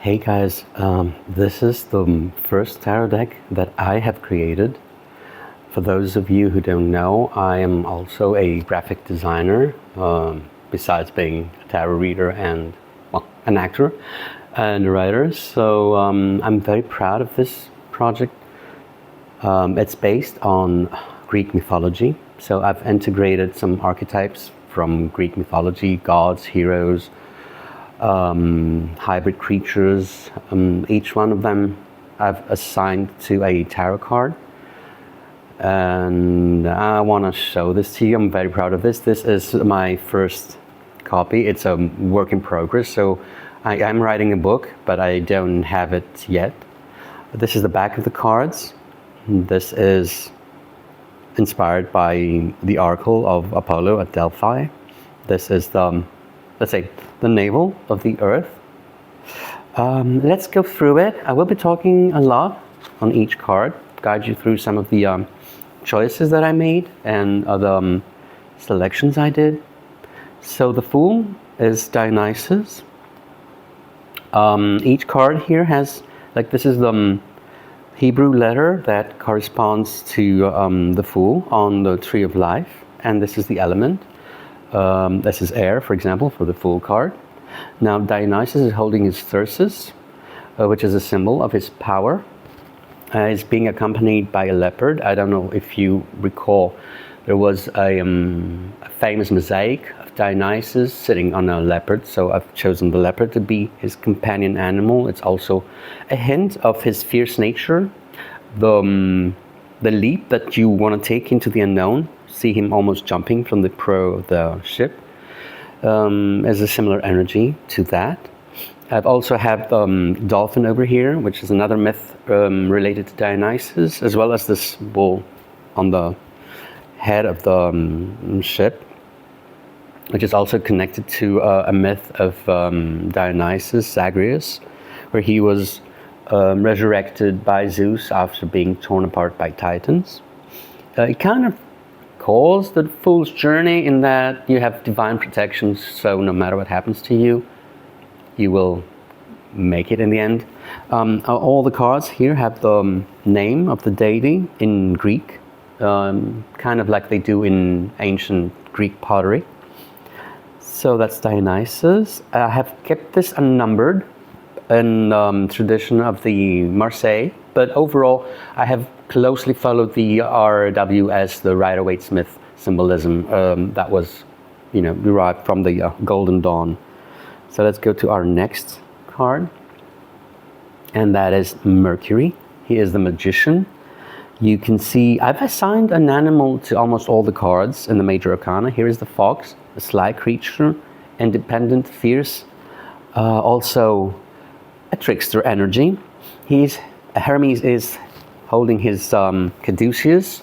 Hey guys, this is the first tarot deck that I have created. For those of you who don't know, I am also a graphic designer, besides being a tarot reader and, well, an actor and a writer. So I'm very proud of this project. It's based on Greek mythology. So I've integrated some archetypes from Greek mythology, gods, heroes, hybrid creatures. Each one of them I've assigned to a tarot card, and I want to show this to you. I'm very proud of this. This is my first copy. It's a work in progress, so I am writing a book, but I don't have it yet. This is the back of the cards. This is inspired by the oracle of Apollo at Delphi. This is the, let's say, the navel of the earth. Let's go through it. I will be talking a lot on each card, guide you through some of the choices that I made and other selections I did. So the Fool is Dionysus. Each card here has, like, this is the Hebrew letter that corresponds to the Fool on the Tree of Life, and this is the element. This is air, for example, for the Fool card. Now Dionysus is holding his thyrsus, which is a symbol of his power. He's being accompanied by a leopard. I don't know if you recall, there was a famous mosaic of Dionysus sitting on a leopard, so I've chosen the leopard to be his companion animal. It's also a hint of his fierce nature, the leap that you want to take into the unknown. See him almost jumping from the prow of the ship. As a similar energy to that. I've also have the dolphin over here, which is another myth related to Dionysus, as well as this bull on the head of the ship, which is also connected to a myth of Dionysus, Zagreus, where he was resurrected by Zeus after being torn apart by Titans. It kind of calls the Fool's journey in that you have divine protection, so no matter what happens to you, you will make it in the end. All the cards here have the name of the deity in Greek, kind of like they do in ancient Greek pottery. So that's Dionysus. I have kept this unnumbered in tradition of the Marseille, but overall I have closely followed the RWS, the Rider-Waite-Smith symbolism that was, derived from the Golden Dawn. So let's go to our next card, and that is Mercury. He is the magician. You can see I've assigned an animal to almost all the cards in the major arcana. Here is the fox, a sly creature, independent, fierce, also a trickster energy. Hermes is holding his caduceus,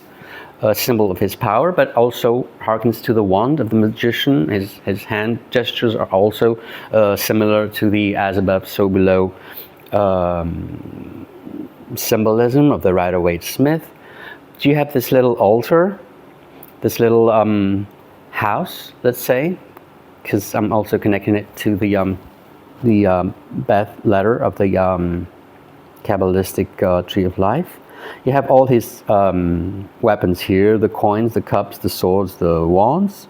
a symbol of his power, but also harkens to the wand of the magician. His hand gestures are also similar to the as above, so below symbolism of the Rider-Waite-Smith. Do you have this little altar, this little house, let's say, because I'm also connecting it to the Beth letter of the Kabbalistic Tree of Life. You have all his weapons here, the coins, the cups, the swords, the wands.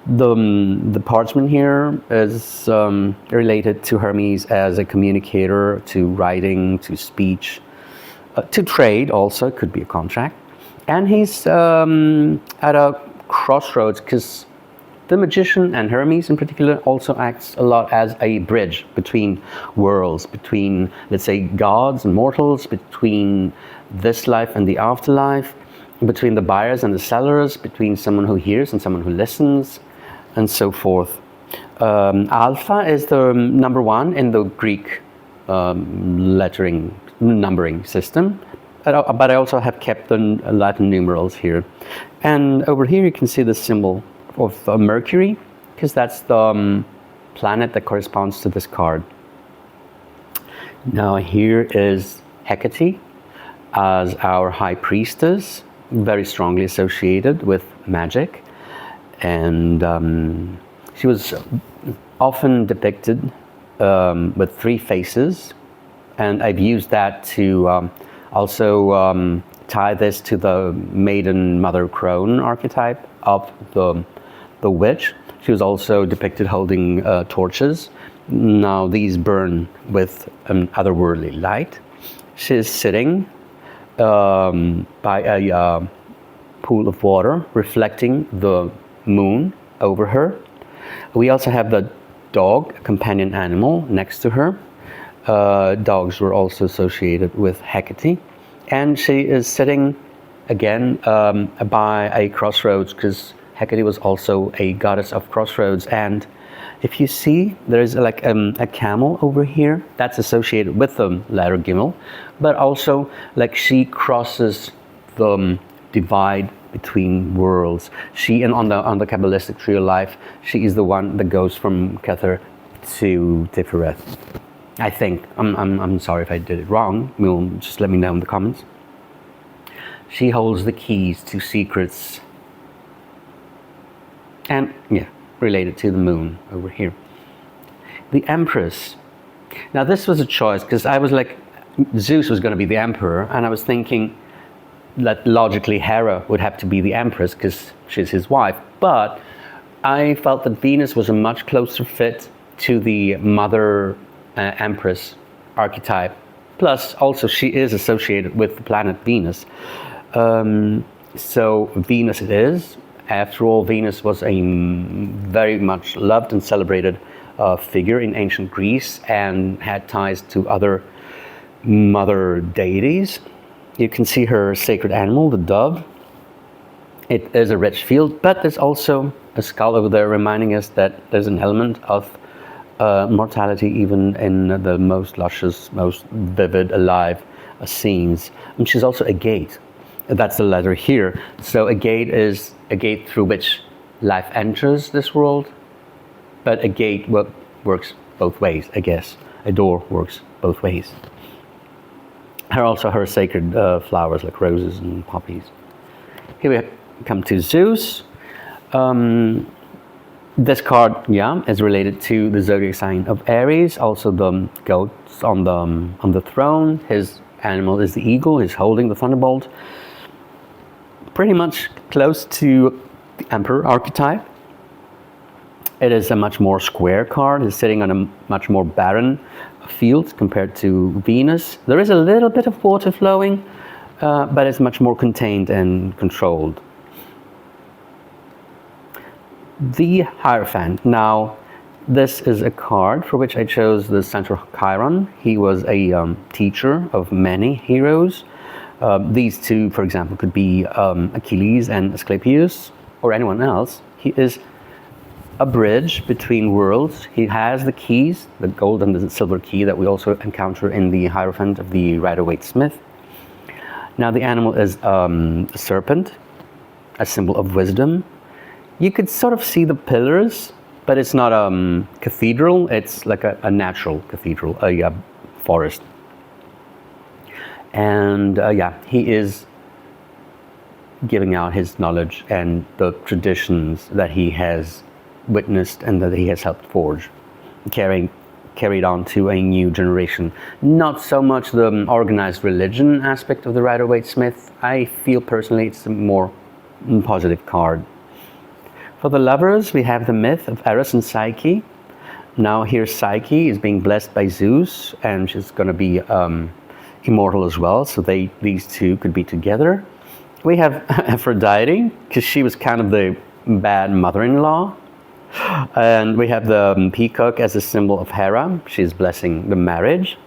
The parchment here is related to Hermes as a communicator, to writing, to speech, to trade also, it could be a contract. And he's at a crossroads, because the magician, and Hermes in particular, also acts a lot as a bridge between worlds, between, let's say, gods and mortals, between this life and the afterlife, between the buyers and the sellers, between someone who hears and someone who listens, and so forth. Alpha is the number one in the Greek numbering system, but I also have kept the Latin numerals here. And over here you can see the symbol of Mercury, because that's the planet that corresponds to this card. Now here is Hecate as our high priestess, very strongly associated with magic, and she was often depicted with three faces, And I've used that to also tie this to the maiden mother crone archetype of the witch. She was also depicted holding torches. Now these burn with an otherworldly light. She is sitting by a pool of water reflecting the moon over her. We also have the dog, a companion animal, next to her. Dogs were also associated with Hecate. And she is sitting again by a crossroads, because Hecate was also a goddess of crossroads. And if you see, there's like a camel over here that's associated with the letter Gimel, but also like she crosses the divide between worlds. She, and on the Kabbalistic tree of life, she is the one that goes from Kether to Tiferet. I think. I'm sorry if I did it wrong. Just let me know in the comments. She holds the keys to secrets. And yeah, related to the moon over here. The Empress. Now this was a choice, because I was like, Zeus was going to be the emperor, and I was thinking that logically Hera would have to be the Empress because she's his wife. But I felt that Venus was a much closer fit to the mother Empress archetype. Plus, also she is associated with the planet Venus. So Venus it is. After all, Venus was a very much loved and celebrated figure in ancient Greece, and had ties to other mother deities. You can see her sacred animal, the dove. It is a rich field, but there's also a skull over there reminding us that there's an element of mortality even in the most luscious, most vivid, alive scenes. And she's also a gate. That's the letter here. So a gate is a gate through which life enters this world, but a gate works both ways, I guess. A door works both ways. Also her sacred flowers like roses and poppies. Here we come to Zeus. This card, yeah, is related to the zodiac sign of Aries. Also the goats on the throne. His animal is the eagle. He's holding the thunderbolt. Pretty much close to the Emperor archetype. It is a much more square card. It's sitting on a much more barren field compared to Venus. There is a little bit of water flowing, but it's much more contained and controlled. The Hierophant. Now, this is a card for which I chose the central Chiron. He was a teacher of many heroes. These two, for example, could be Achilles and Asclepius, or anyone else. He is a bridge between worlds. He has the keys, the gold and the silver key that we also encounter in the Hierophant of the Rider-Waite-Smith. Now the animal is a serpent, a symbol of wisdom. You could sort of see the pillars, but it's not a cathedral. It's like a natural cathedral, a forest. And yeah, he is giving out his knowledge and the traditions that he has witnessed and that he has helped forge, carried on to a new generation. Not so much the organized religion aspect of the Rider-Waite-Smith. I feel personally it's a more positive card. For the lovers, we have the myth of Eros and Psyche. Now here Psyche is being blessed by Zeus, and she's going to be immortal as well, so these two could be together. We have Aphrodite, because she was kind of the bad mother-in-law. And we have the peacock as a symbol of Hera. She's blessing the marriage.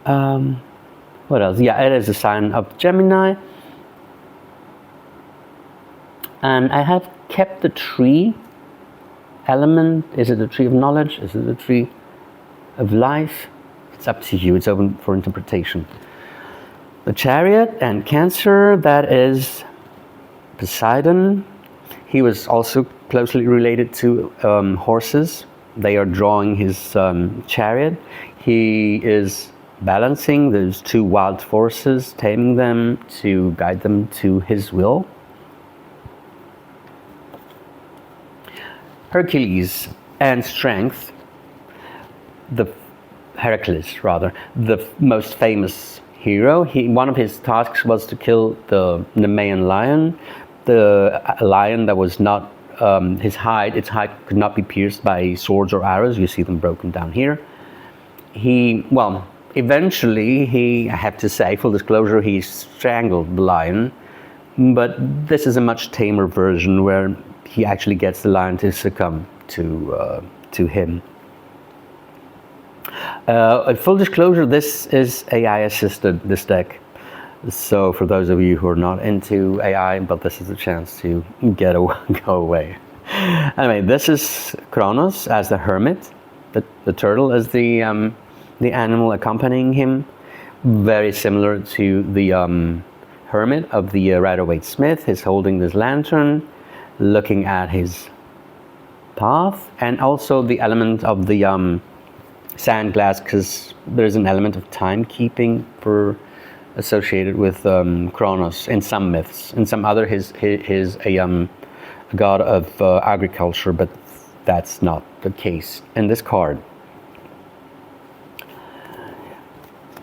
What else? Yeah, it is a sign of Gemini. And I have kept the tree element. Is it the tree of knowledge? Is it the tree of life? It's up to you. It's open for interpretation. The Chariot and Cancer, that is Poseidon. He was also closely related to horses. They are drawing his chariot. He is balancing those two wild forces, taming them to guide them to his will. Hercules and strength. The Heracles, rather, the most famous hero. One of his tasks was to kill the Nemean lion, the lion that was not its hide could not be pierced by swords or arrows. You see them broken down here. Eventually, I have to say, full disclosure, he strangled the lion, but this is a much tamer version where he actually gets the lion to succumb to him. Full disclosure, this is AI assisted, this deck. So for those of you who are not into AI, but this is a chance to go away. Anyway, this is Kronos as the hermit, the turtle as the animal accompanying him. Very similar to the hermit of the Rider-Waite-Smith. He's holding this lantern, looking at his path, and also the element of the sand glass, because there's an element of timekeeping associated with Kronos in some myths. In some other, he's a god of agriculture, but that's not the case in this card.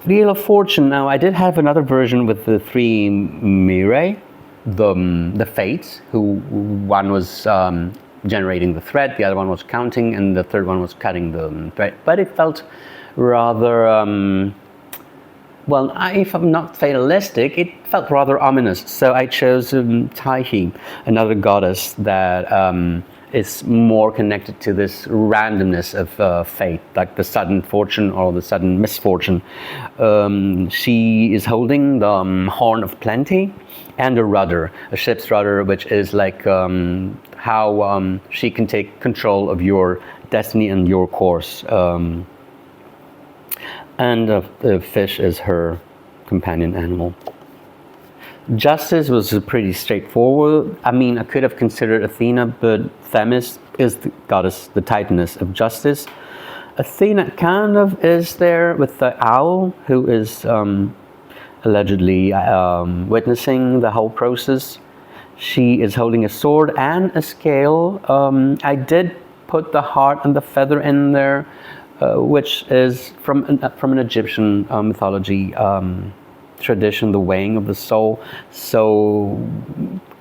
Wheel of Fortune. Now, I did have another version with the three Mirae, the Fates, who one was generating the thread, the other one was counting, and the third one was cutting the thread. But it felt rather, if I'm not fatalistic, it felt rather ominous. So I chose Tyche, another goddess that is more connected to this randomness of fate, like the sudden fortune or the sudden misfortune. She is holding the horn of plenty and a rudder, a ship's rudder, which is like how she can take control of your destiny and your course. And the fish is her companion animal. Justice was pretty straightforward. I mean, I could have considered Athena, but Themis is the goddess, the titaness of justice. Athena kind of is there with the owl, who is allegedly witnessing the whole process. She is holding a sword and a scale. I did put the heart and the feather in there, which is from an Egyptian mythology tradition, the weighing of the soul. So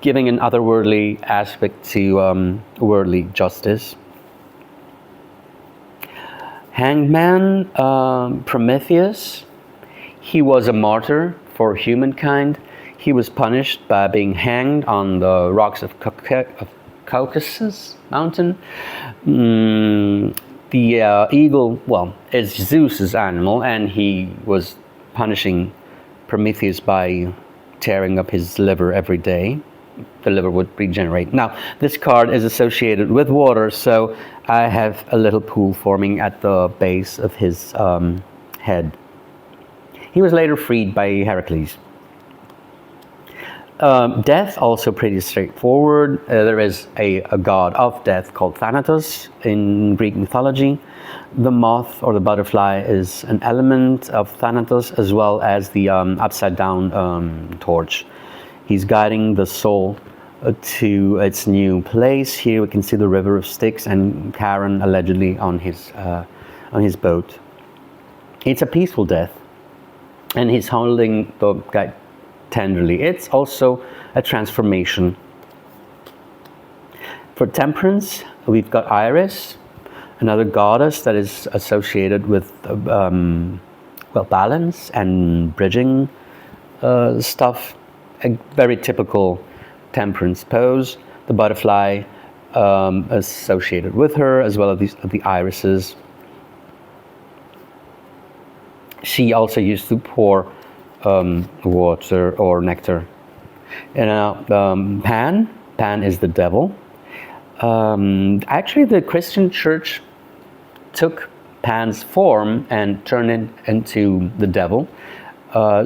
giving an otherworldly aspect to worldly justice. Hanged Man, Prometheus. He was a martyr for humankind. He was punished by being hanged on the rocks of Caucasus mountain. The eagle, is Zeus's animal, and he was punishing Prometheus by tearing up his liver every day. The liver would regenerate. Now, this card is associated with water, so I have a little pool forming at the base of his head. He was later freed by Heracles. Death, also pretty straightforward. There is a god of death called Thanatos in Greek mythology. The moth or the butterfly is an element of Thanatos, as well as the upside down torch. He's guiding the soul to its new place. Here we can see the river of Styx and Charon allegedly on his boat. It's a peaceful death, and he's holding the guy tenderly. It's also a transformation. For temperance, we've got Iris, another goddess that is associated with balance and bridging stuff. A very typical temperance pose. The butterfly associated with her, as well as the irises. She also used to pour water or nectar. And Pan is the devil. Actually, the Christian church took Pan's form and turned it into the devil.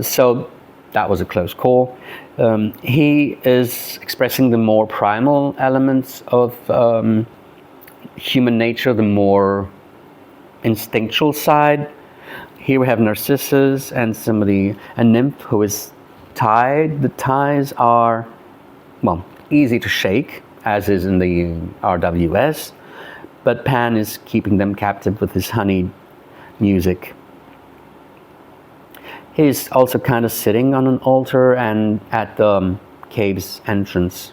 So that was a close call. He is expressing the more primal elements of human nature, the more instinctual side. Here we have Narcissus and a nymph who is tied. The ties are, easy to shake, as is in the RWS, but Pan is keeping them captive with his honeyed music. He's also kind of sitting on an altar and at the cave's entrance.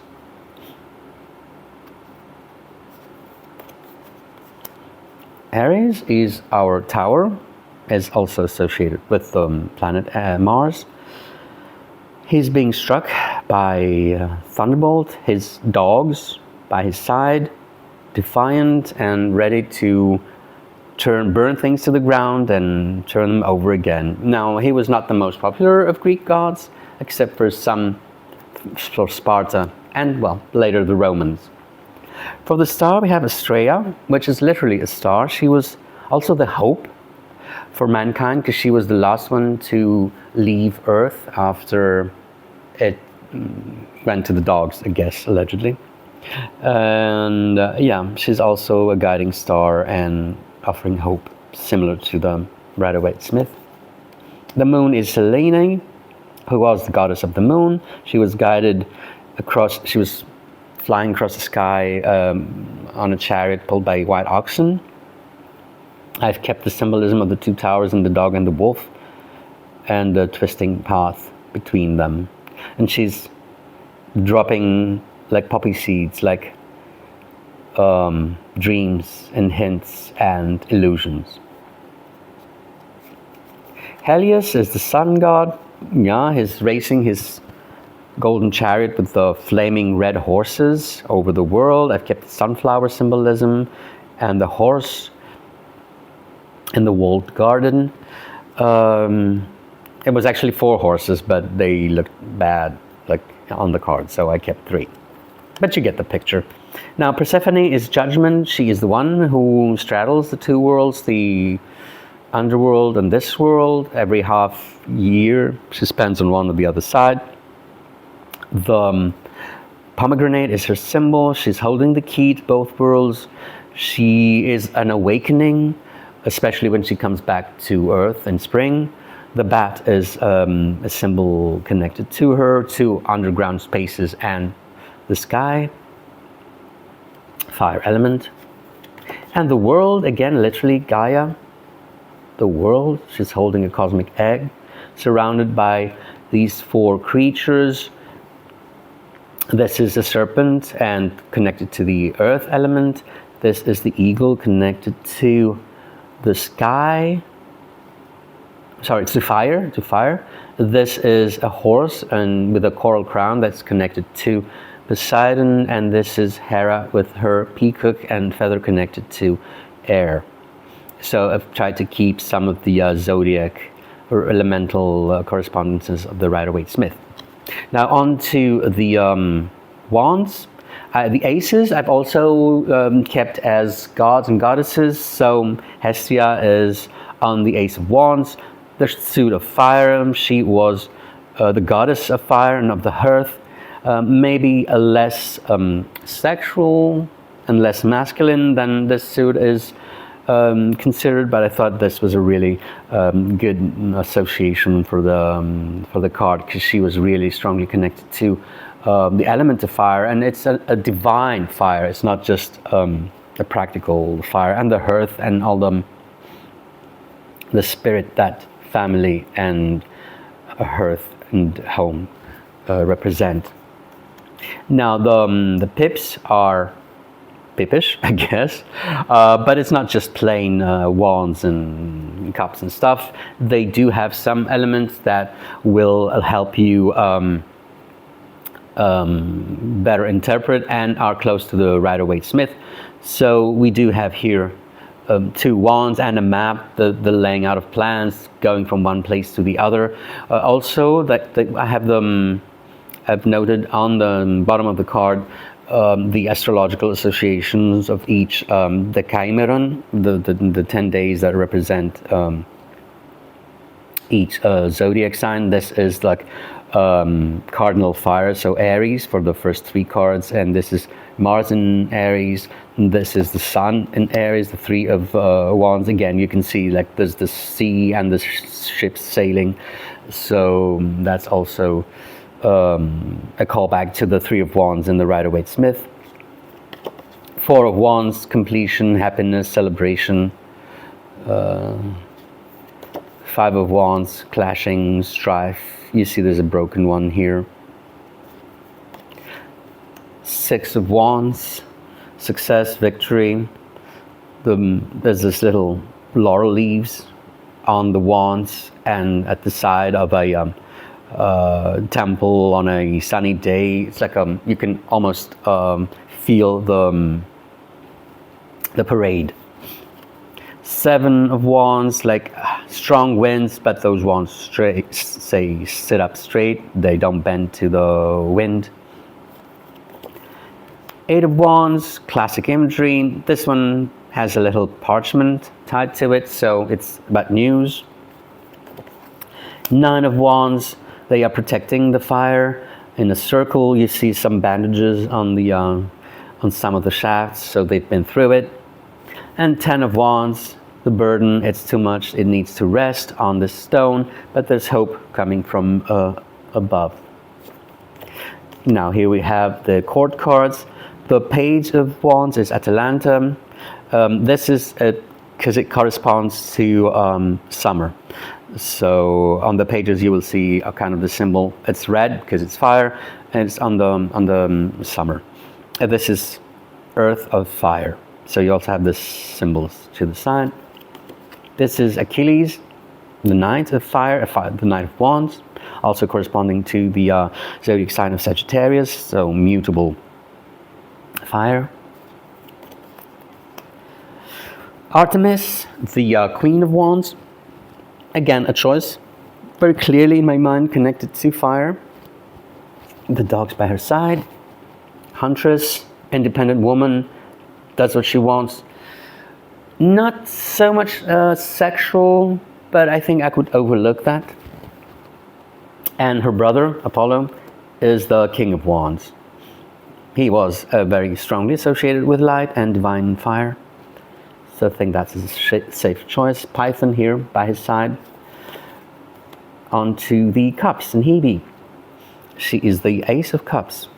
Aries is our tower, is also associated with the planet Mars. He's being struck by a thunderbolt, his dogs by his side, defiant and ready to burn things to the ground and turn them over again. Now, he was not the most popular of Greek gods, except for Sparta and, well, later the Romans. For the star, we have Astrea, which is literally a star. She was also the hope for mankind, because she was the last one to leave Earth after it went to the dogs, I guess, allegedly. And yeah, she's also a guiding star and offering hope, similar to the Rider-Waite-Smith. The moon is Selene, who was the goddess of the moon. She was guided across, she was flying across the sky on a chariot pulled by white oxen. I've kept the symbolism of the two towers and the dog and the wolf and the twisting path between them. And she's dropping like poppy seeds, like dreams and hints and illusions. Helios is the sun god. Yeah, he's racing his golden chariot with the flaming red horses over the world. I've kept the sunflower symbolism and the horse in the walled garden. It was actually 4 horses, but they looked bad, like on the card, so I kept 3. But you get the picture. Now, Persephone is judgment. She is the one who straddles the two worlds, the underworld and this world. Every half year, she spends on one or the other side. The pomegranate is her symbol. She's holding the key to both worlds. She is an awakening, especially when she comes back to Earth in spring. The bat is a symbol connected to her, to underground spaces and the sky. Fire element. And the world, again, literally Gaia. The world, she's holding a cosmic egg, surrounded by these 4 creatures. This is a serpent and connected to the earth element. This is the eagle connected to the sky. Sorry, to fire. This is a horse and with a coral crown that's connected to Poseidon, and this is Hera with her peacock and feather connected to air. So I've tried to keep some of the zodiac or elemental correspondences of the Rider-Waite-Smith. Now on to the wands. The aces I've also kept as gods and goddesses. So Hestia is on the Ace of Wands, the suit of fire. She was the goddess of fire and of the hearth. Maybe a less sexual and less masculine than this suit is considered, but I thought this was a really good association for the card, because she was really strongly connected to the element of fire, and it's a divine fire. It's not just a practical fire, and the hearth and all the spirit that family and a hearth and home represent. Now the pips are pippish, I guess, but it's not just plain wands and cups and stuff. They do have some elements that will help you better interpret and are close to the Rider-Waite-Smith. So we do have here 2 wands and a map, the laying out of plans, going from one place to the other. Also, that I have them. I've noted on the bottom of the card the astrological associations of each Decaimeron, the 10 days that represent each zodiac sign. This is like cardinal fire, so Aries for the first 3 cards, and this is Mars in Aries, and this is the Sun in Aries, the 3 of Wands. Again, you can see like there's the sea and the ships sailing, so that's also a callback to the 3 of Wands in the Rider-Waite-Smith. 4 of Wands, completion, happiness, celebration. Five of Wands, clashing, strife. You see there's a broken one here. Six of Wands, success, victory. There's this little laurel leaves on the wands and at the side of a temple on a sunny day. It's like you can almost feel the parade. Seven of Wands, like strong winds, but those wands sit up straight. They don't bend to the wind. Eight of Wands, classic imagery. This one has a little parchment tied to it, so it's about news. Nine of Wands, they are protecting the fire. In a circle, you see some bandages on the on some of the shafts, so they've been through it. And 10 of Wands, the burden, it's too much, it needs to rest on this stone, but there's hope coming from above. Now here we have the court cards. The Page of Wands is Atalanta. This is because it corresponds to summer. So on the pages you will see a kind of the symbol. It's red because it's fire, and it's on the summer. And this is Earth of Fire. So you also have the symbols to the side. This is Achilles, the Knight of Fire, the Knight of Wands, also corresponding to the zodiac sign of Sagittarius. So mutable fire. Artemis, the Queen of Wands, again a choice, very clearly in my mind connected to fire. The dog's by her side. Huntress, independent woman, does what she wants. Not so much sexual, but I think I could overlook that. And her brother, Apollo, is the King of Wands. He was very strongly associated with light and divine fire. So I think that's a safe choice. Python here by his side. On to the Cups and Hebe. She is the Ace of Cups.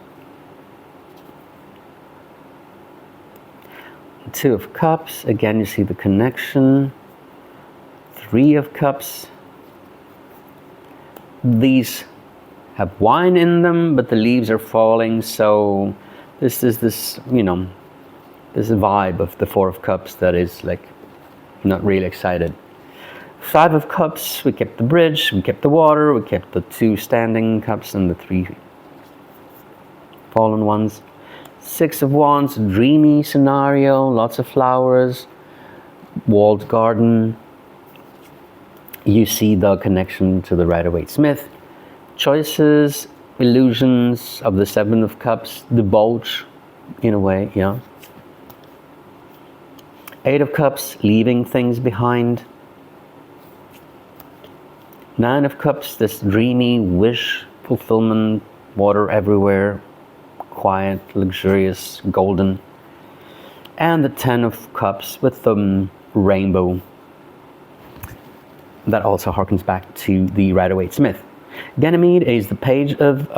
Two of Cups. Again, you see the connection. Three of Cups. These have wine in them, but the leaves are falling, so this is this vibe of the Four of Cups that is like not really excited. Five of Cups, we kept the bridge, we kept the water, we kept the two standing cups and the three fallen ones. Six of Wands, dreamy scenario, lots of flowers, walled garden. You see the connection to the Rider-Waite-Smith. Choices, illusions of the Seven of Cups, the bulge, in a way, yeah. Eight of Cups, leaving things behind. Nine of Cups, this dreamy wish fulfillment, water everywhere, quiet, luxurious, golden. And the Ten of Cups with the rainbow. That also harkens back to the Rider-Waite-Smith. Ganymede is the Page of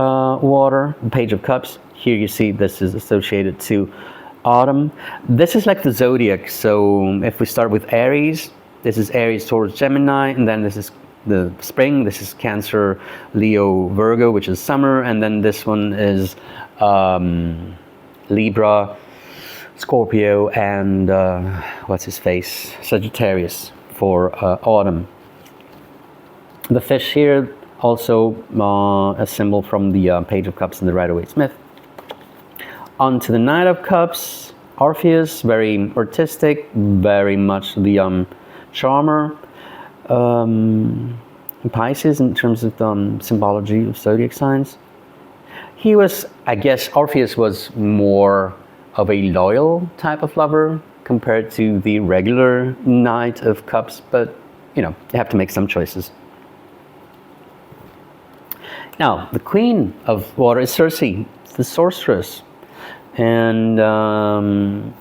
water, the Page of Cups. Here you see this is associated to autumn. This is like the zodiac. So if we start with Aries, this is Aries towards Gemini, and then this is the spring. This is Cancer, Leo, Virgo, which is summer, and then this one is Libra, Scorpio, and what's his face? Sagittarius for autumn. The fish here, also a symbol from the Page of Cups and the Rider-Waite-Smith. On to the Knight of Cups, Orpheus, very artistic, very much the charmer. Pisces in terms of the symbology of zodiac signs. He was, I guess, Orpheus was more of a loyal type of lover compared to the regular Knight of Cups, but you have to make some choices. Now, the Queen of Water is Circe, the sorceress. And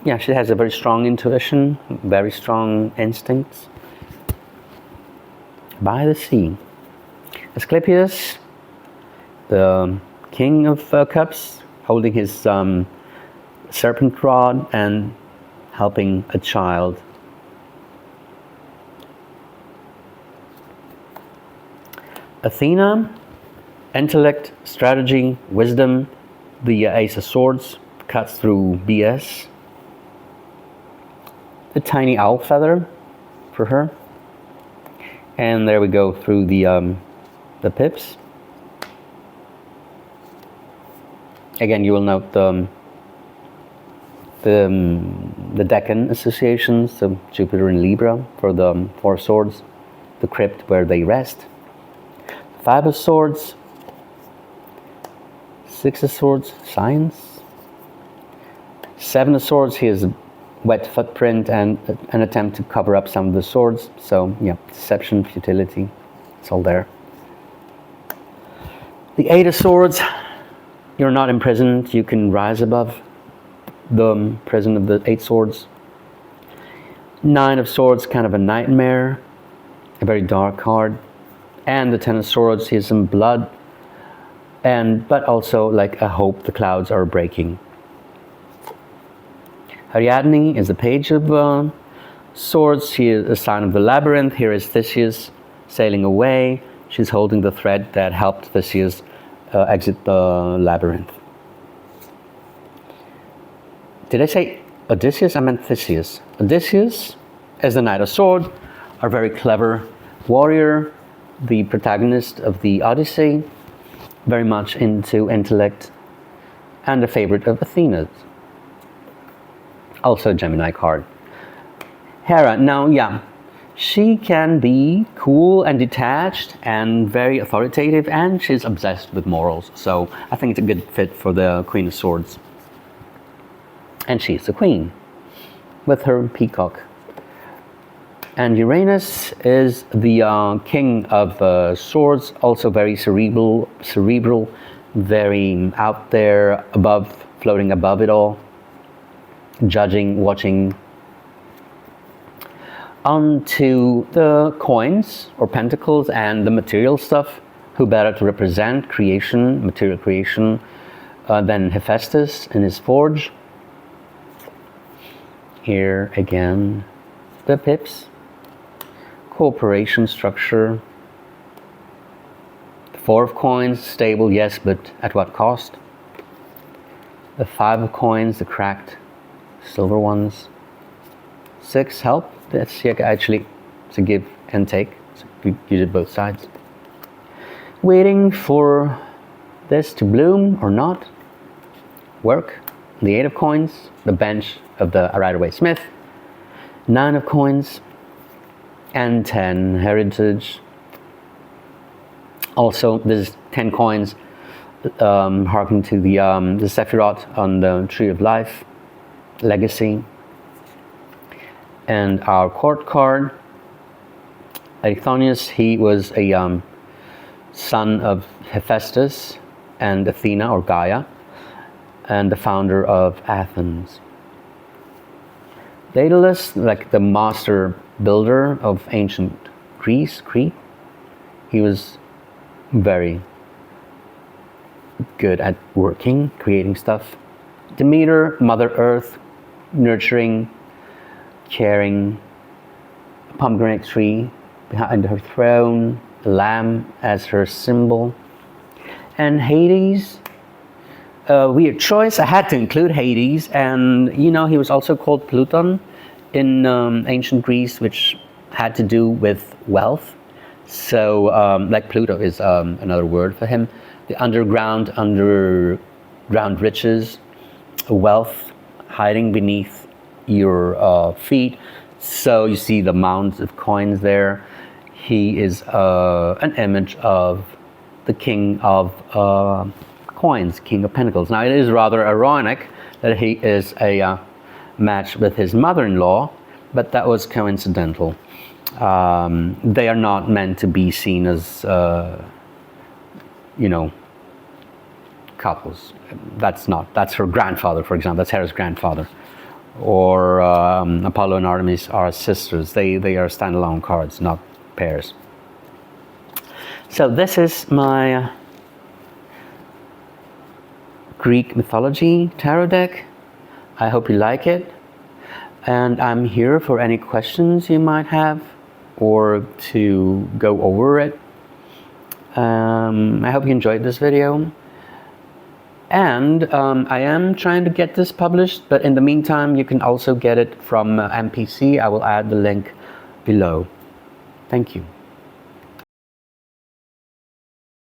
yeah, she has a very strong intuition, very strong instincts. By the sea. Asclepius, the King of Cups, holding his serpent rod and helping a child. Athena, intellect, strategy, wisdom. The Ace of Swords cuts through BS. The tiny owl feather for her. And there we go through the pips. Again, you will note the Decan associations, so Jupiter and Libra for the Four of Swords, the crypt where they rest. Five of Swords, Six of Swords, science. Seven of Swords, here's a wet footprint and an attempt to cover up some of the swords. So yeah, deception, futility, it's all there. The Eight of Swords, you're not imprisoned, you can rise above the prison of the Eight Swords. Nine of Swords, kind of a nightmare, a very dark card. And the Ten of Swords, here's some blood, but also like a hope the clouds are breaking. Ariadne is the Page of Swords. Here is a sign of the labyrinth. Here is Theseus sailing away. She's holding the thread that helped Theseus exit the labyrinth. Did I say Odysseus? I meant Theseus. Odysseus, as the Knight of Swords, a very clever warrior, the protagonist of the Odyssey, very much into intellect, and a favorite of Athena's. Also a Gemini card. Hera, now yeah, she can be cool and detached and very authoritative, and she's obsessed with morals. So I think it's a good fit for the Queen of Swords. And she's the queen with her peacock. And Uranus is the king of swords, also very cerebral, very out there, above, floating above it all, judging, watching. On to the coins or pentacles and the material stuff. Who better to represent creation, material creation, than Hephaestus in his forge. Here again, the pips. Corporation structure. The Four of Coins, stable, yes, but at what cost? The Five of Coins, the cracked silver ones. Six, help. That's actually to give and take. So you use it both sides. Waiting for this to bloom or not. Work. The Eight of Coins, the bench of the Rider-Waite-Smith. Nine of Coins. And 10, heritage. Also, there's 10 coins harking to the Sephiroth on the Tree of Life, legacy. And our court card, Erythonius, he was a son of Hephaestus and Athena, or Gaia, and the founder of Athens. Daedalus, like the master builder of ancient Greece, Crete, he was very good at working, creating stuff. Demeter, Mother Earth, nurturing, caring. A pomegranate tree behind her throne, a lamb as her symbol. And Hades, weird choice. I had to include Hades, and you know he was also called Pluton in ancient Greece, which had to do with wealth. So, like Pluto is another word for him. The underground riches, wealth hiding beneath your feet. So you see the mounds of coins there. He is an image of the king of coins, king of pentacles. Now it is rather ironic that he is a match with his mother-in-law, but that was coincidental. They are not meant to be seen as, couples. That's her grandfather, for example. That's Hera's grandfather. Or Apollo and Artemis are sisters. They are standalone cards, not pairs. So this is my Greek Mythology Tarot deck. I hope you like it. And I'm here for any questions you might have or to go over it. I hope you enjoyed this video. And I am trying to get this published, but in the meantime, you can also get it from MPC. I will add the link below. Thank you.